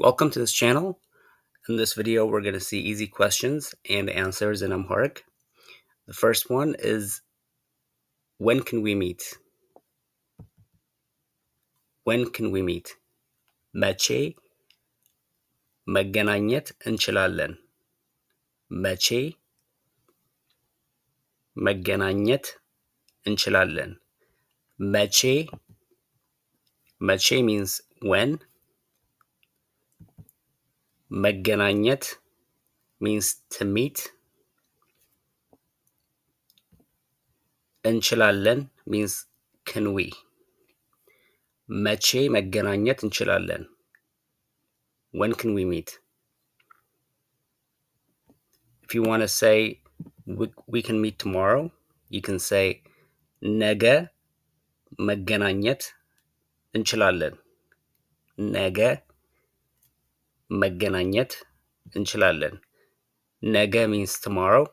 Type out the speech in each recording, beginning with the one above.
Welcome to this channel. In this video, we're going to see easy questions and answers in Amharic. The first one is, when can we meet? When can we meet? መቼ መገናኘት እንችላለን? መቼ መገናኘት እንችላለን? መቼ means when. መገናኘት means to meet. እንችላለን means can we. መቼ መገናኘት እንችላለን? When can we meet? If you want to say we can meet tomorrow, you can say ነገ መገናኘት እንችላለን. ነገ መገናኘት እንችላለን. ነገ means tomorrow.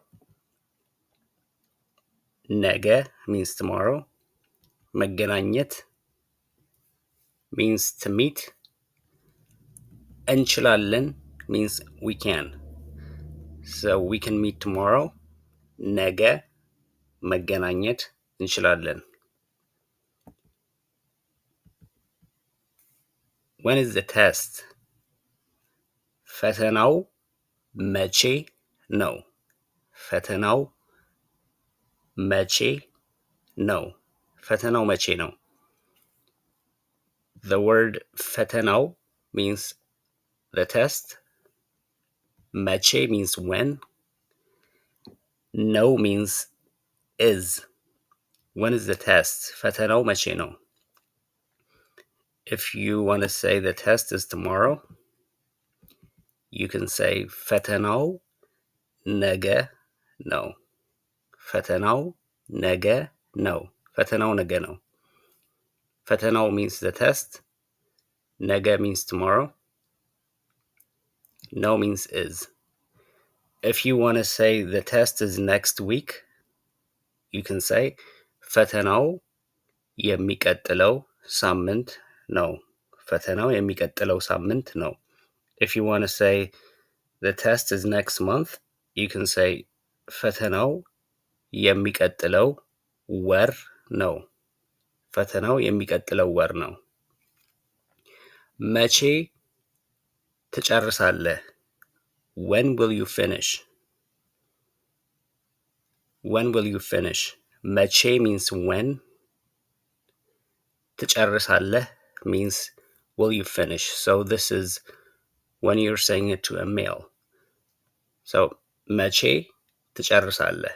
ነገ means tomorrow. መገናኘት means to meet. እንችላለን means we can. So we can meet tomorrow. ነገ መገናኘት እንችላለን. When is the test? ፈተናው መቼ ነው? ፈተናው መቼ ነው? ፈተናው መቼ ነው? The word ፈተናው means the test. መቼ means when. No means is. When is the test? ፈተናው መቼ ነው? If you want to say the test is tomorrow, you can say ፈተናው ነገ ነው. ፈተናው ነገ ነው. ፈተናው ነገ ነው. ፈተናው means the test. ነገ means tomorrow. No means is. If you want to say the test is next week, you can say ፈተናው የሚቀጥለው ሳምንት ነው. ፈተናው የሚቀጥለው ሳምንት ነው. If you want to say the test is next month, you can say ፈተናው የሚቀጥለው ወር ነው. ፈተናው የሚቀጥለው ወር ነው. መቼ ትጨርሳለህ? When will you finish? When will you finish? መቼ means when. ትጨርሳለህ means will you finish. So this is when you're saying it to a male. So መቼ ትጨርሳለህ?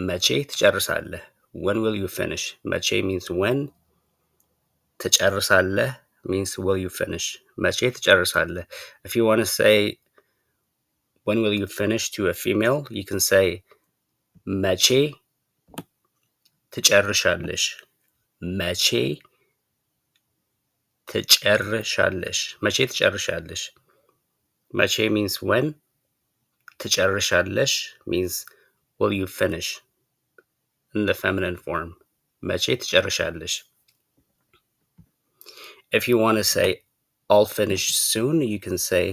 መቼ ትጨርሳለህ? When will you finish? መቼ means when. ትጨርሳለህ means will you finish. መቼ ትጨርሳለህ? If you want to say when will you finish to a female, you can say መቼ ትጨርሻለሽ? መቼ ትጨርሻለሽ? መቼ ትጨርሻለሽ? መቼ means when. ትጨርሻለሽ means will you finish in the feminine form. መቼ ትጨርሻለሽ? If you want to say I'll finish soon, you can say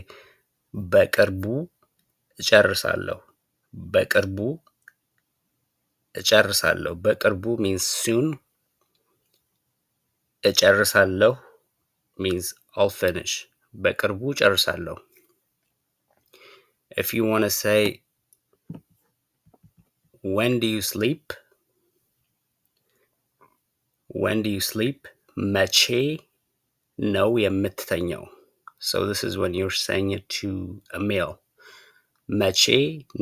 በቅርቡ እጨርሳለሁ. በቅርቡ እጨርሳለሁ. በቅርቡ means soon. እጨርሳለሁ means I'll finish. በቅርቡ እጨርሳለሁ. If you want to say when do you sleep? When do you sleep? መቼ ነው የምትተኛው? So this is when you're saying it to a male. መቼ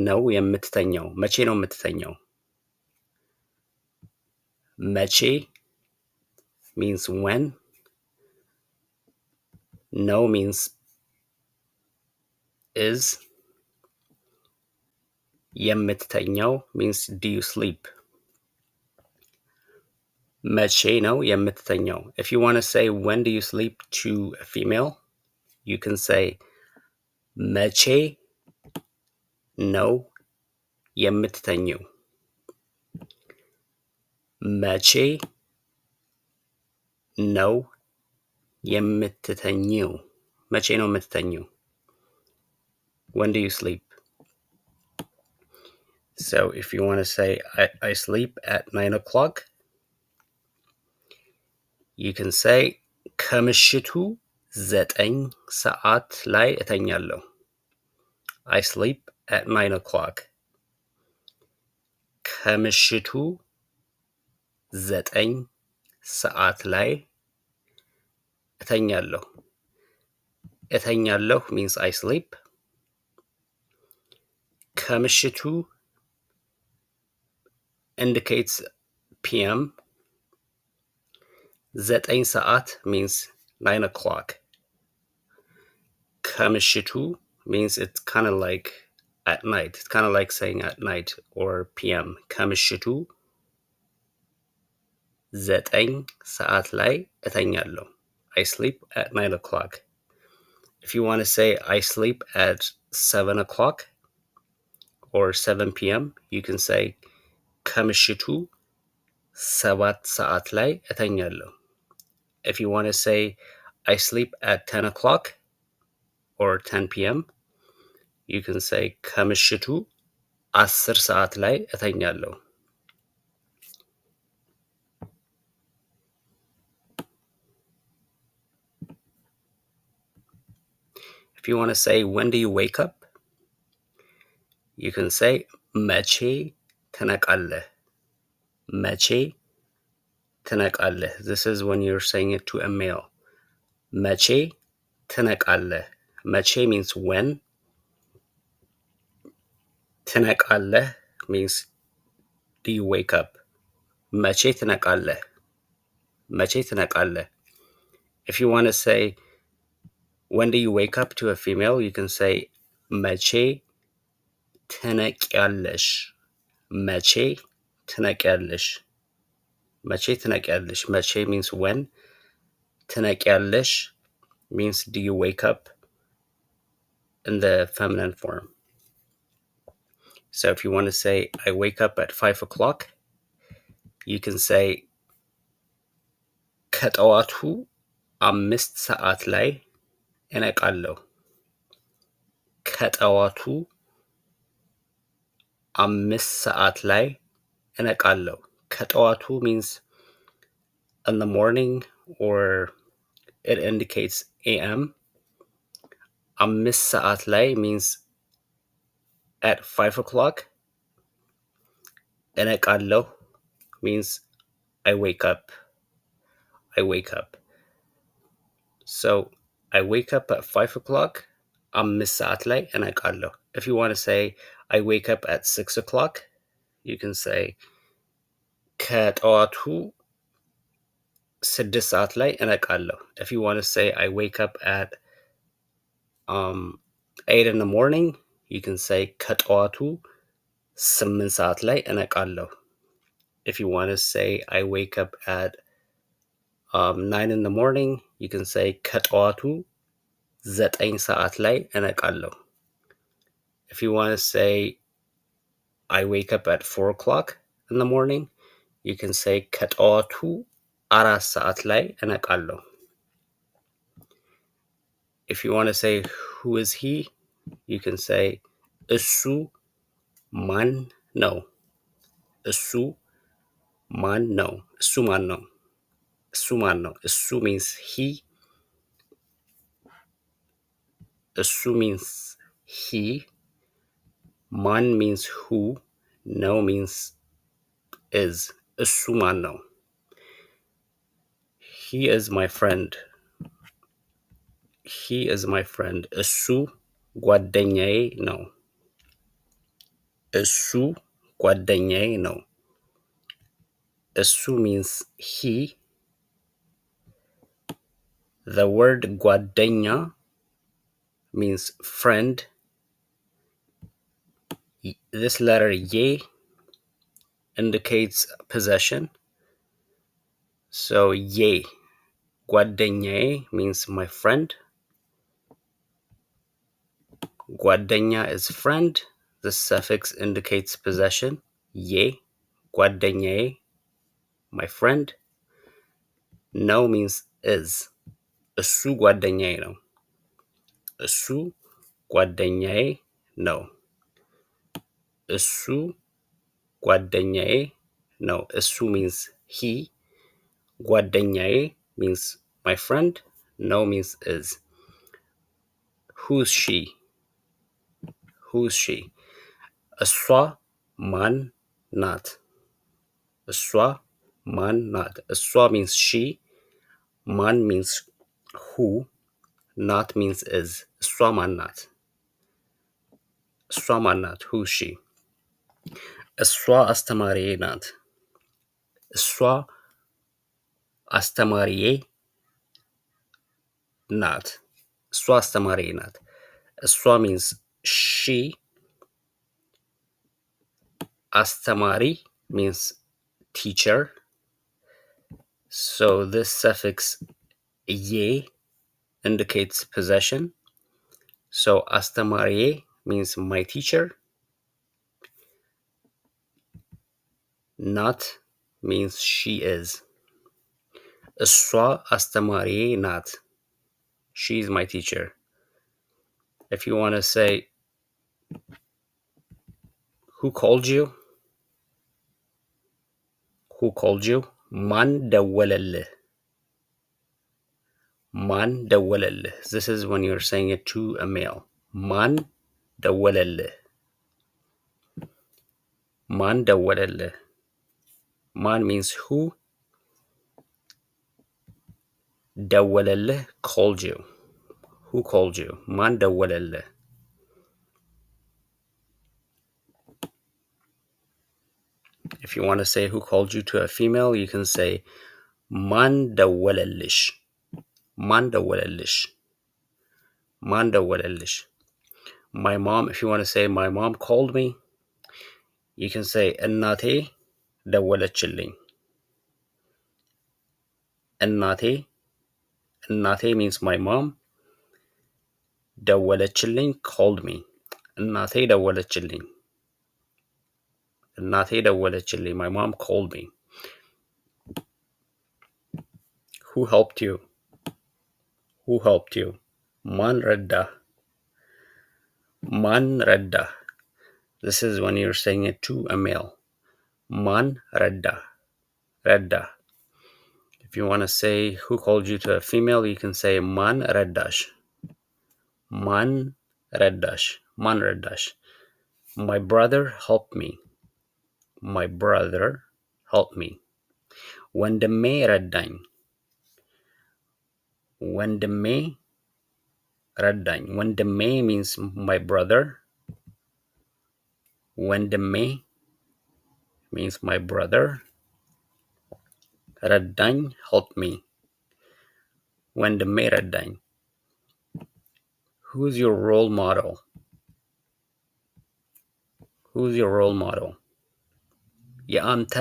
ነው የምትተኛው? መቼ ነው የምትተኛው? መቼ means when. No means is. የምትተኛው means do you sleep. መቼ ነው የምትተኛው? If you want to say when do you sleep to a female, you can say መቼ ነው የምትተኘው? መቼ ነው የምትተኘው? መቼ ነው የምትተኙው? When do you sleep? So if you want to say I sleep at 9 o'clock, you can say ከምሽቱ 9 ሰዓት ላይ እተኛለሁ። I sleep at 9 o'clock. ከምሽቱ 9 ሰዓት ላይ እተኛለሁ። እተኛለሁ means I sleep. ከምሽቱ indicates PM. 9 ሰዓት means 9 o'clock. ከምሽቱ means it's kind of like at night. It's kind of like saying at night or PM. ከምሽቱ 9 ሰዓት ላይ እተኛለሁ. I sleep at 9 o'clock. If you want to say I sleep at 7 o'clock or 7 p.m., you can say ከምሽቱ 7 ሰዓት ላይ እተኛለሁ. If you want to say I sleep at 10 o'clock or 10 p.m., you can say ከምሽቱ 10 ሰዓት ላይ እተኛለሁ. If you want to say when do you wake up, you can say መቼ ትነቃለህ? መቼ ትነቃለህ? This is when you're saying it to a male. መቼ ትነቃለህ? መቼ means when. ትነቃለህ means do you wake up? መቼ ትነቃለህ? መቼ ትነቃለህ? If you want to say when do you wake up to a female, you can say መቼ ትነቂያለሽ? መቼ ትነቂያለሽ? መቼ ትነቂያለሽ? መቼ means when. ትነቂያለሽ means do you wake up in the feminine form. So if you want to say I wake up at 5 o'clock, you can say ከጠዋቱ 5 ሰዓት ላይ እነቃለሁ. ከጠዋቱ 5 ሰዓት ላይ እነቃለሁ. ከጠዋቱ means in the morning or it indicates AM. 5 ሰዓት ላይ means at 5 o'clock. እነቃለሁ means I wake up. I wake up. So I wake up at 5 o'clock. 5 ሰዓት ላይ እነቃለሁ. If you want to say I wake up at 6 o'clock, you can say ከጠዋቱ 6 ሰዓት ላይ እነቃለሁ. If you want to say I wake up at 8 in the morning, you can say ከጠዋቱ 8 ሰዓት ላይ እነቃለሁ. If you want to say I wake up at 9 in the morning, you can say ከጠዋቱ 9 ሰዓት ላይ እነቃለሁ. If you want to say I wake up at 4 o'clock in the morning, you can say ከጠዋቱ 4 ሰዓት ላይ እነቃለሁ. If you want to say who is he, you can say እሱ ማን ነው? እሱ ማን ነው? እሱ ማን ነው? እሱ ማን ነው? እሱ means he. እሱ means he. ማን means who. No means is. እሱ ማን ነው? He is my friend. He is my friend. እሱ ጓደኛዬ ነው. እሱ ጓደኛዬ ነው. እሱ means he. The word ጓደኛ means friend. This letter ye indicates possession. So ye, ጓደኛዬ means my friend. ጓደኛ is friend. The suffix indicates possession. Ye, ጓደኛዬ, my friend. No means is. እሱ ጓደኛዬ ነው. እሱ ጓደኛዬ ነው። እሱ ጓደኛዬ ነው። እሱ means he. ጓደኛዬ means my friend. No means is. Who's she? Who's she? እሷ ማን ናት? እሷ ማን ናት? እሷ means she. ማን means who. Not means is. እሷ ማን ናት? እሷ ማን ናት? Who's she? እሷ አስተማሪዬ ናት። እሷ አስተማሪዬ ናት። እሷ አስተማሪዬ ናት። እሷ means she. አስተማሪ means teacher. So this suffix ye indicates possession. So አስተማሪዬ means my teacher. Not means she is. እሷ አስተማሪዬ ናት. She's my teacher. If you want to say who called you? Who called you? ማን ደወለልህ? ማን ደወለልህ? This is when you're saying it to a male. ማን ደወለልህ? ማን ደወለልህ? ማን means who. ደወለልህ called you. Who called you? ማን ደወለልህ? If you want to say who called you to a female, you can say ማን ደወለልሽ? ማን ደወለልሽ? ማን ደወለልሽ? My mom, if you want to say my mom called me, you can say እናቴ ደወለችልኝ. እናቴ. እናቴ means my mom. ደወለችልኝ called me. እናቴ ደወለችልኝ. እናቴ ደወለችልኝ. My mom called me. Who helped you? Who helped you? ማን ረዳህ? ማን ረዳህ? This is when you're saying it to a male. ማን ረዳህ? ረዳህ. If you want to say who called you to a female, you can say ማን ረዳሽ? ማን ረዳሽ? ማን ረዳሽ? My brother helped me. My brother helped me. ወንድሜ ረዳኝ. ወንድሜ ረዳኝ. ወንድሜ means my brother. ወንድሜ means my brother. ረዳኝ helped me. ወንድሜ ረዳኝ. Who's your role model? Who's your role model? የአንተ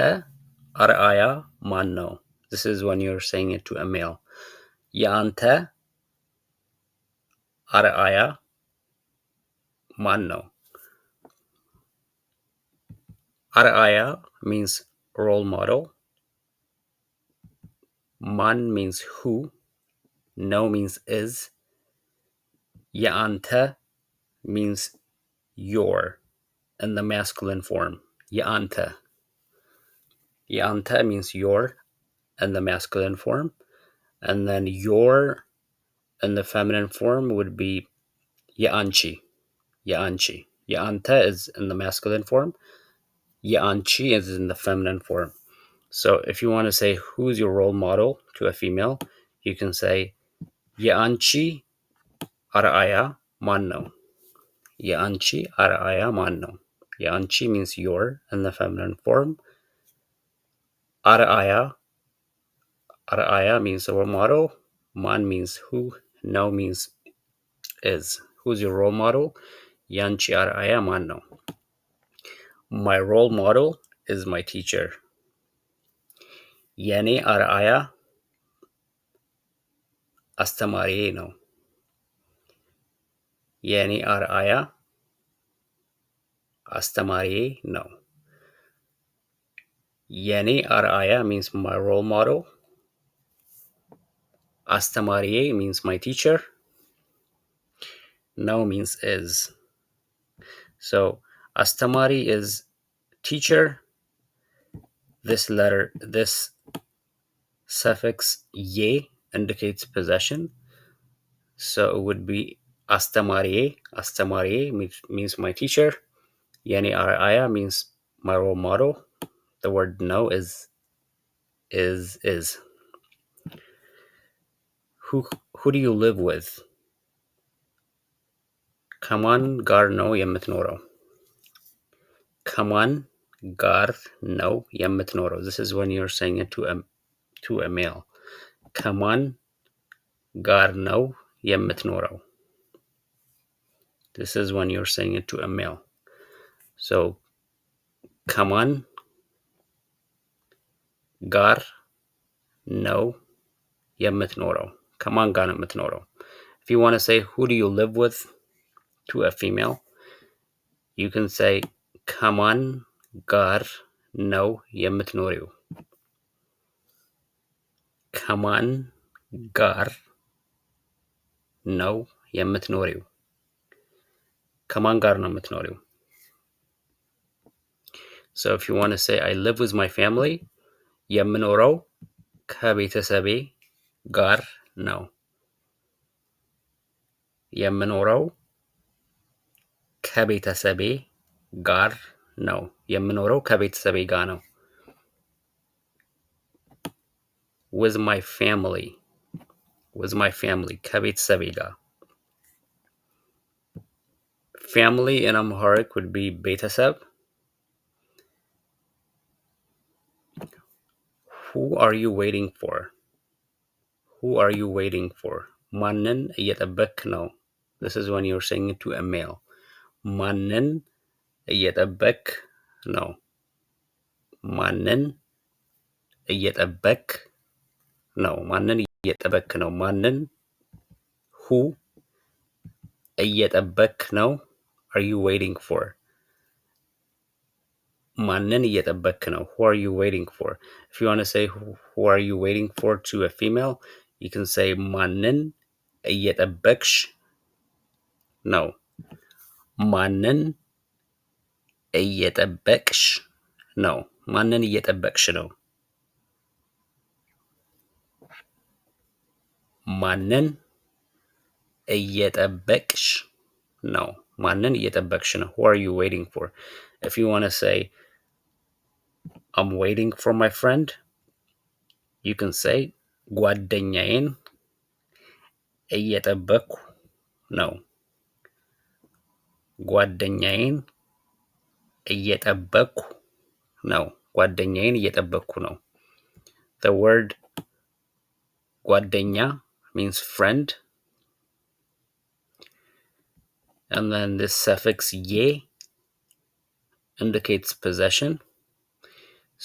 አርአያ ማን ነው? This is when you're saying it to a male. የአንተ አርአያ ማን ነው? አርአያ means role model. ማን means who. No means is. የአንተ means your in the masculine form. የአንተ. የአንተ means your in the masculine form. And then your in the feminine form would be የአንቺ. የአንቺ. የአንተ is in the masculine form. የአንቺ is in the feminine form. So if you want to say who's your role model to a female, you can say የአንቺ አርአያ ማን ነው? የአንቺ አርአያ ማን ነው? የአንቺ means your in the feminine form. አርአያ. አርአያ means a role model. ማን means who. No means is. Who's your role model? የአንቺ አርአያ ማን ነው? My role model is my teacher. የኔ አርአያ አስተማሪዬ ነው. የኔ አርአያ አስተማሪዬ ነው. የኔ አርአያ means my role model. አስተማሪዬ means my teacher. No means is. So astamari is teacher. This suffix ye indicates possession. So it would be astamari. Astamari means my teacher. Yani araya means my role model. The word no is. Who do you live with? ከማን ጋር ነው የምትኖረው? ከማን ጋር ነው የምትኖረው? This is when you're saying it to a male. ከማን ጋር ነው የምትኖረው? This is when you're saying it to a male. So ከማን ጋር ነው የምትኖረው? ከማን ጋር ነው የምትኖረው? If you want to say who do you live with to a female, you can say ከማን ጋር ነው የምትኖሪው? ከማን ጋር ነው የምትኖሪው? ከማን ጋር ነው የምትኖሪው? So if you want to say I live with my family, የምኖረው ከቤተሰቤ ጋር ነው። የምኖረው ከቤተሰቤ ጋር ነው። የምኖረው ከቤተሰቤ ጋር ነው። With my family. With my family. ከቤተሰቤ ጋር. Family in Amharic would be ቤተሰብ. Who are you waiting for? Who are you waiting for? ማንን እየጠበክ ነው? This is when you're saying it to a male. ማንን እየጠበክ ነው? ማንን እየጠበክ ነው? ማንን እየጠበክ ነው? ማንን who እየጠበክ ነው? Are you waiting for? ማንን እየጠበክ ነው? Who are you waiting for? If you want to say who are you waiting for to a female, you can say ማንን እየጠበክሽ ነው? ማንን እየጠበቅሽ ነው? ማንን እየጠበቅሽ ነው? ማንን እየጠበቅሽ ነው? ማንን እየጠበቅሽ ነው? Who are you waiting for? If you want to say I'm waiting for my friend, you can say ጓደኛዬን እየጠበቅኩ ነው። ጓደኛዬን እየጠበቅኩ ነው። ጓደኛዬን እየጠበቅኩ ነው. The word ጓደኛ means friend. And then this suffix ye indicates possession.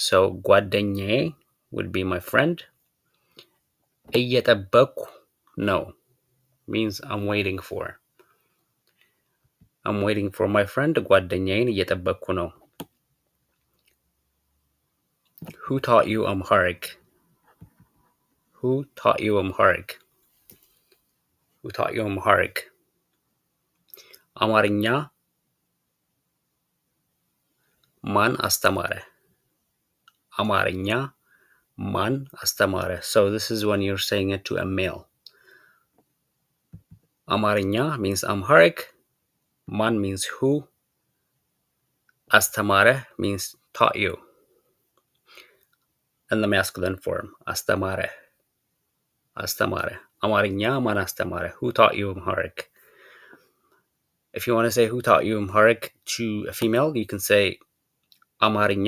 So ጓደኛዬ would be my friend. እየጠበቅኩ ነው means I'm waiting for. I'm waiting for my friend. ጓደኛዬን እየጠበቅኩ ነው. Who taught you Amharic? Who taught you Amharic? Who taught you Amharic? አማርኛ ማን አስተማረ? አማርኛ ማን አስተማረ? So this is when you're saying it to a male. አማርኛ means Amharic. Man means who. አስተማረ means taught you. In the masculine form. አስተማረ. አስተማረ. አማርኛ ማን አስተማረ? Who taught you Amharic? If you want to say who taught you Amharic to a female, you can say አማርኛ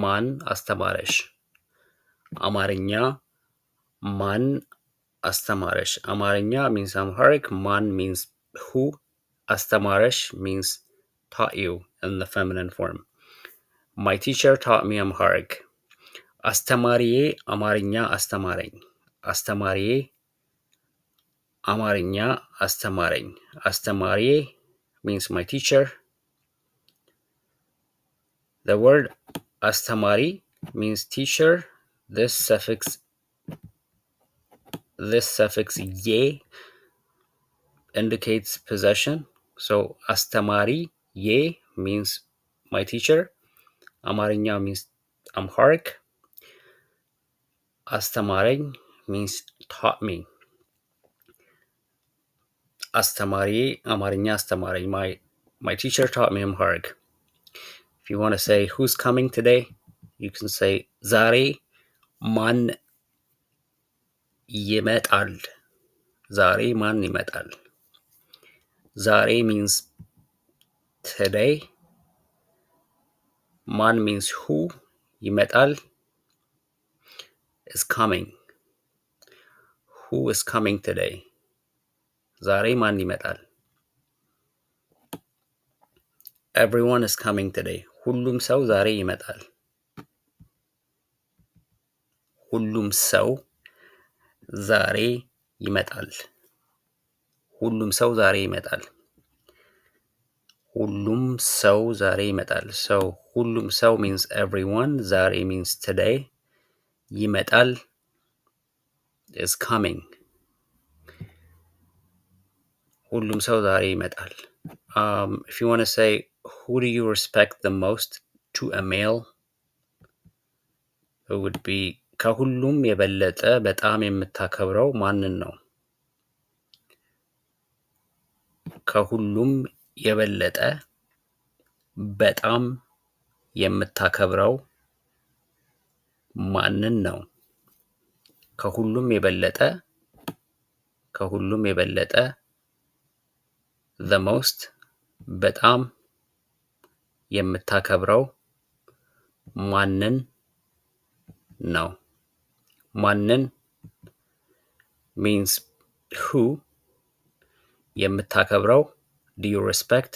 ማን አስተማረሽ? አማርኛ ማን አስተማረሽ? አማርኛ means Amharic. Man means who. አስተማረሽ means taught you in the feminine form. My teacher taught me Amharic. አስተማሪዬ አማርኛ አስተማረኝ. አስተማሪዬ አማርኛ አስተማረኝ. አስተማሪዬ means my teacher. The word astamari means teacher. This suffix ye indicates possession. So አስተማሪ ዬ means my teacher. አማርኛ means Amharic. አስተማረኝ means taught me. አስተማሪ አማርኛ አስተማረኝ. My teacher taught me Amharic. If you want to say who's coming today, you can say ዛሬ ማን ይመጣል? ዛሬ ማን ይመጣል? ዛሬ means today. ማን means who. ይመጣል is coming. Who is coming today? ዛሬ ማን ይመጣል? Everyone is coming today. ሁሉም ሰው ዛሬ ይመጣል። ሁሉም ሰው ዛሬ ይመጣል። ሁሉም ሰው ዛሬ ይመጣል። ሁሉም ሰው ዛሬ ይመጣል። So ሁሉም ሰው means everyone. ዛሬ means today. ይመጣል is coming. ሁሉም ሰው ዛሬ ይመጣል. If you want to say who do you respect the most to a male, it would be ከሁሉም የበለጠ በጣም የምታከብረው ማንን ነው? ከሁሉም የበለጠ በጣም የምታከብረው ማንን ነው? ከሁሉም የበለጠ the most በጣም የምታከብረው ማንን ነው? ማንን means who. የምታከብረው do you respect?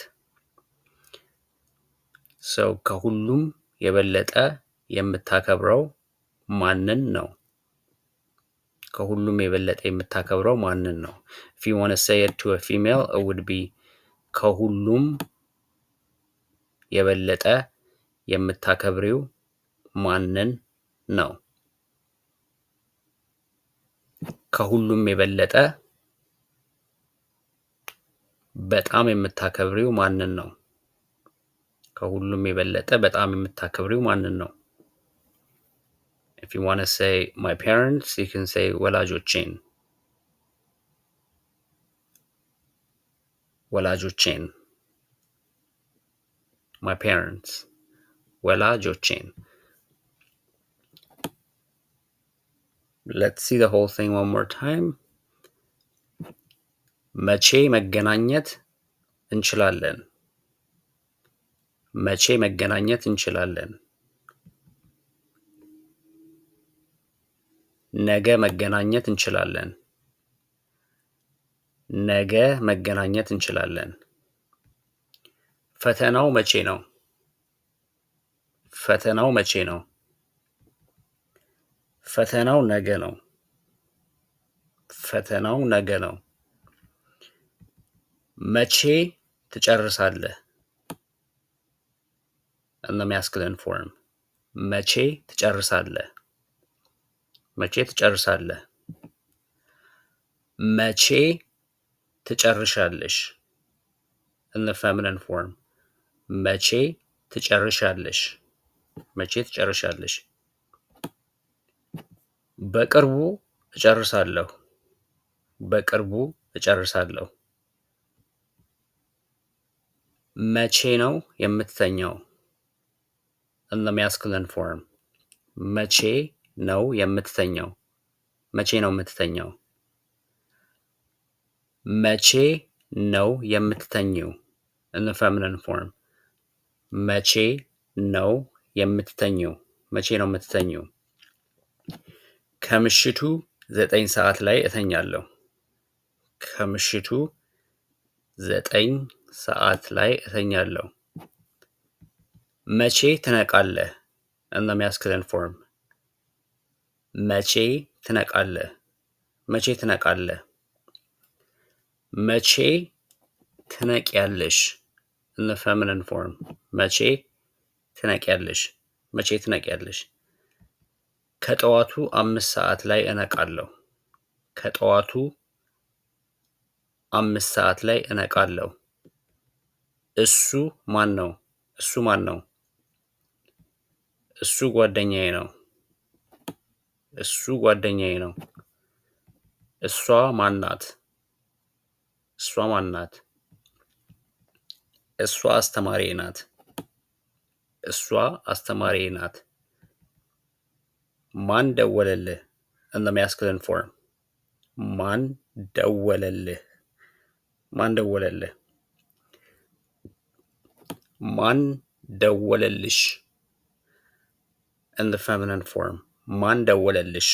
So ከሁሉም የበለጠ የምታከብረው ማንን ነው? ከሁሉም የበለጠ የምታከብረው ማንን ነው? If you want to say it to a female, it would be ከሁሉም የበለጠ የምታከብሪው ማንን ነው? ከሁሉም የበለጠ በጣም የምታከብሪው ማንን ነው? ከሁሉም የበለጠ በጣም የምታከብሪው ማንን ነው? If you want to say my parents, you can say ወላጆቼን. ወላጆቼን. My parents. ወላጆቼን. Let's see the whole thing one more time. መቼ መገናኘት እንችላለን? መቼ መገናኘት እንችላለን? ነገ መገናኘት እንችላለን። ነገ መገናኘት እንችላለን። ፈተናው መቼ ነው? ፈተናው መቼ ነው? ፈተናው ነገ ነው። ፈተናው ነገ ነው። መቼ ትጨርሳለህ? In the masculine form. መቼ ትጨርሳለህ? መቼ ትጨርሳለህ? መቼ ትጨርሻለሽ? In the feminine form. መቼ ትጨርሻለሽ? መቼ ትጨርሻለሽ? በቅርቡ እጨርሳለሁ። በቅርቡ እጨርሳለሁ። መቼ ነው የምትተኛው? In the masculine form. መቼ ነው የምትተኛው? መቼ ነው የምትተኛው? መቼ ነው የምትተኚው? In the feminine form. መቼ ነው የምትተኚው? መቼ ነው የምትተኚው? ከምሽቱ 9 ሰዓት ላይ እተኛለሁ። ከምሽቱ 9 ሰዓት ላይ እተኛለሁ። መቼ ትነቃለህ? In the masculine form. መቼ ትነቃለህ? መቼ ትነቃለህ? መቼ ትነቂያለሽ? In the feminine form. መቼ ትነቂያለሽ? መቼ ትነቂያለሽ? ከጠዋቱ 5 ሰዓት ላይ እነቃለሁ። ከጠዋቱ 5 ሰዓት ላይ እነቃለሁ። እሱ ማን ነው? እሱ ማን ነው? እሱ ጓደኛዬ ነው። እሱ ጓደኛዬ ነው። እሷ ማን ናት? እሷ ማን ናት? እሷ አስተማሪዬ ናት። እሷ አስተማሪዬ ናት። ማን ደወለልህ? in the masculine form ማን ደወለልህ? ማን ደወለልህ? ማን ደወለልሽ? in the feminine form ማን ደወለልሽ?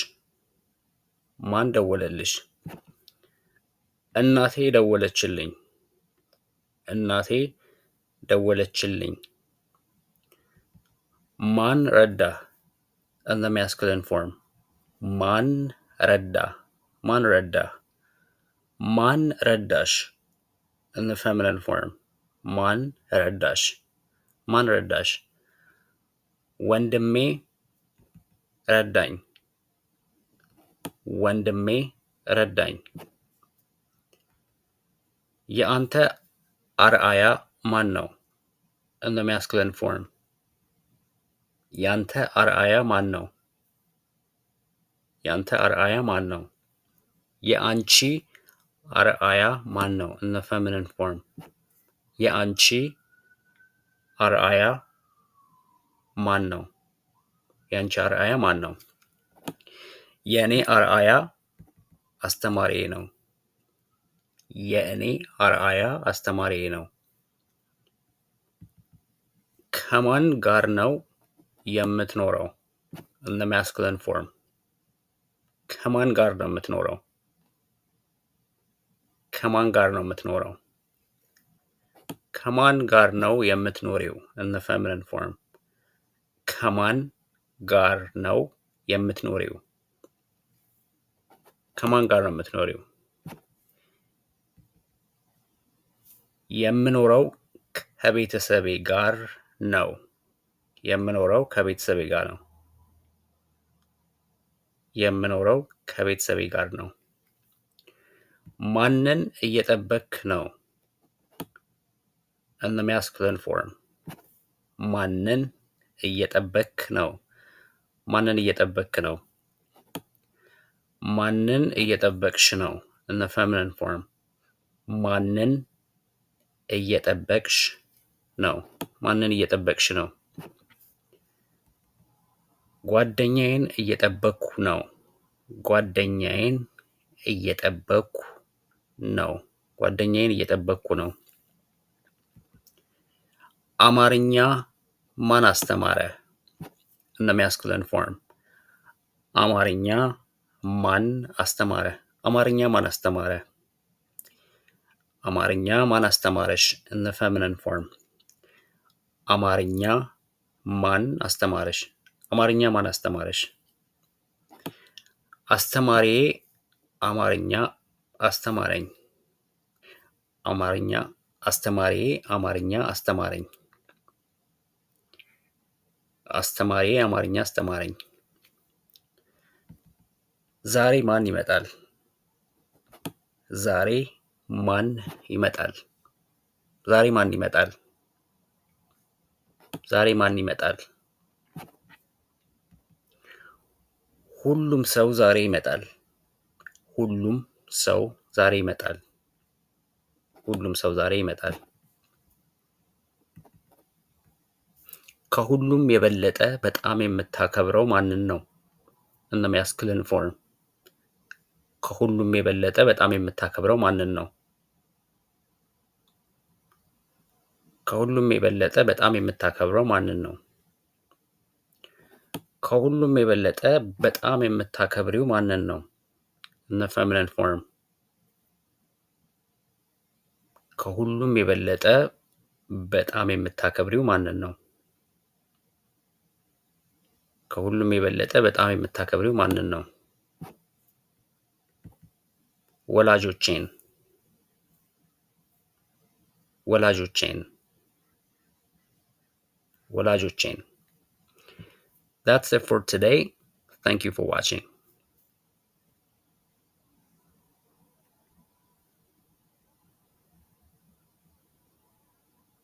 ማን ደወለልሽ? እናቴ ደወለችልኝ። እናቴ ደወለችልኝ። ማን ረዳህ? in the masculine form ማን ረዳህ? ማን ረዳህ? ማን ረዳሽ? in the feminine form ማን ረዳሽ? ማን ረዳሽ? ወንድሜ ረዳኝ። ወንድሜ ረዳኝ። የአንተ አርአያ ማን ነው? in the masculine form ያንተ አርአያ ማን ነው? ያንተ አርአያ ማን ነው? የአንቺ አርአያ ማን ነው? in the feminine form የአንቺ አርአያ ማን ነው? የአንቺ አርአያ ማን ነው? የእኔ አርአያ አስተማሪዬ ነው። የእኔ አርአያ አስተማሪዬ ነው። ከማን ጋር ነው የምትኖረው? in the masculine form ከማን ጋር ነው የምትኖረው? ከማን ጋር ነው የምትኖረው? ከማን ጋር ነው የምትኖሪው? in the feminine form ከማን ጋር ነው የምትኖሪው? ከማን ጋር ነው የምትኖሪው? የምኖረው ከቤተሰቤ ጋር ነው። የምኖረው ከቤተሰቤ ጋር ነው። የምኖረው ከቤተሰቤ ጋር ነው። ማንን እየጠበክ ነው? in the masculine form ማንን እየጠበክ ነው? ማንን እየጠበክ ነው? ማንን እየጠበቅሽ ነው? in the feminine form ማንን እየጠበቅሽ ነው? ማንን እየጠበቅሽ ነው? ጓደኛዬን እየጠበቅኩ ነው። ጓደኛዬን እየጠበቅኩ ነው። ጓደኛዬን እየጠበቅኩ ነው። አማርኛ ማን አስተማረ? in the masculine form አማርኛ ማን አስተማረ? አማርኛ ማን አስተማረ? አማርኛ ማን አስተማረሽ? in the feminine form አማርኛ ማን አስተማረሽ? አማርኛ ማን አስተማረሽ? አስተማሪዬ አማርኛ አስተማረኝ። አማርኛ አስተማሪዬ አማርኛ አስተማረኝ። አስተማሪዬ አማርኛ አስተማረኝ። ዛሬ ማን ይመጣል? ዛሬ ማን ይመጣል? ዛሬ ማን ይመጣል? ዛሬ ማን ይመጣል? ሁሉም ሰው ዛሬ ይመጣል። ሁሉም ሰው ዛሬ ይመጣል። ሁሉም ሰው ዛሬ ይመጣል። ከሁሉም የበለጠ በጣም የምታከብረው ማንን ነው? in the masculine form ከሁሉም የበለጠ በጣም የምታከብረው ማንን ነው? ከሁሉም የበለጠ በጣም የምታከብረው ማንን ነው? ከሁሉም የበለጠ በጣም የምታከብሪው ማንን ነው? in the feminine form ከሁሉም የበለጠ በጣም የምታከብሪው ማንን ነው? ከሁሉም የበለጠ በጣም የምታከብሪው ማንን ነው? ወላጆቼን ወላጆቼን ወላጆቼን That's it for today. Thank you for watching.